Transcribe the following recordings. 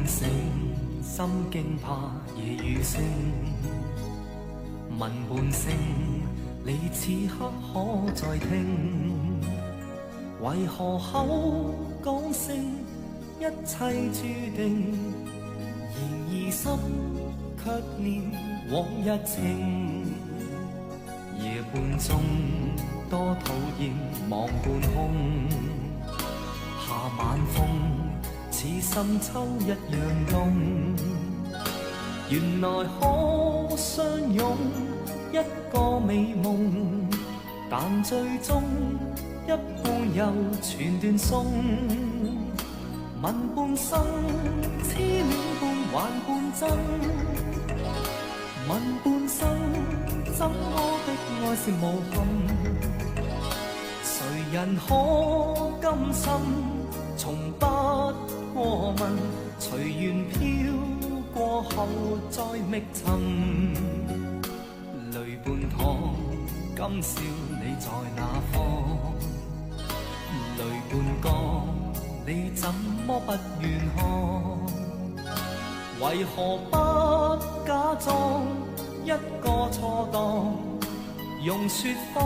醒，心驚怕夜雨聲。問半聲，你此刻可再聽？為何口講聲一切注定？然而心卻念往日情。夜半鐘多討厭望半空，夏晚風似深秋一樣凍。原來可相擁一個美夢，但最終一半又全斷送。問半生痴戀半還半真，問半生怎麼的愛是無憾？誰人可甘心從不過問？隨緣飄過後再覓尋，淚半淌，今宵你在哪方？淚半江，你怎麼不願看？為何不假裝一個錯當？用説謊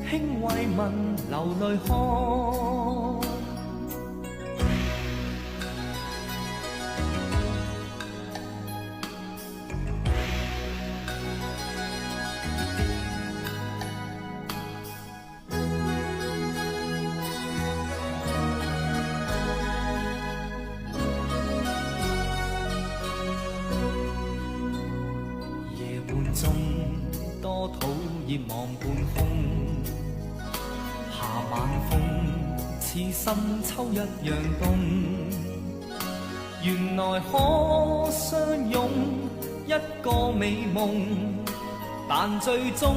輕慰問流淚看。中多討厭望半空，夏晚風似深秋一樣凍。原來可相擁一個美夢，但最終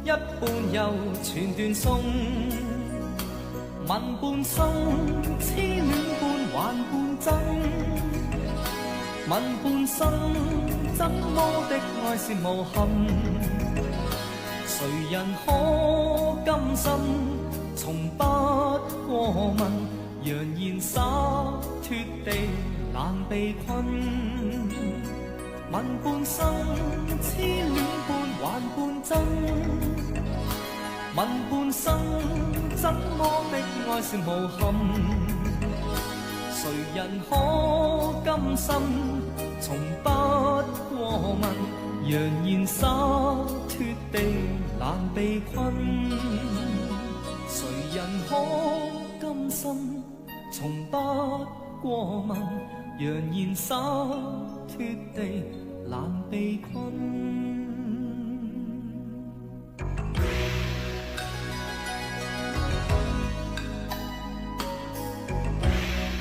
一半又全斷送。問半生痴戀半還半真，問半生怎麼的愛是無憾？誰人可甘心從不過問？揚言灑脱地難被困。問半生痴戀半還半真，問半生怎麼的愛是無憾？誰人可甘心從不過問？揚言灑脱地難被困。誰人可甘心從不過問？揚言灑脱地難被困。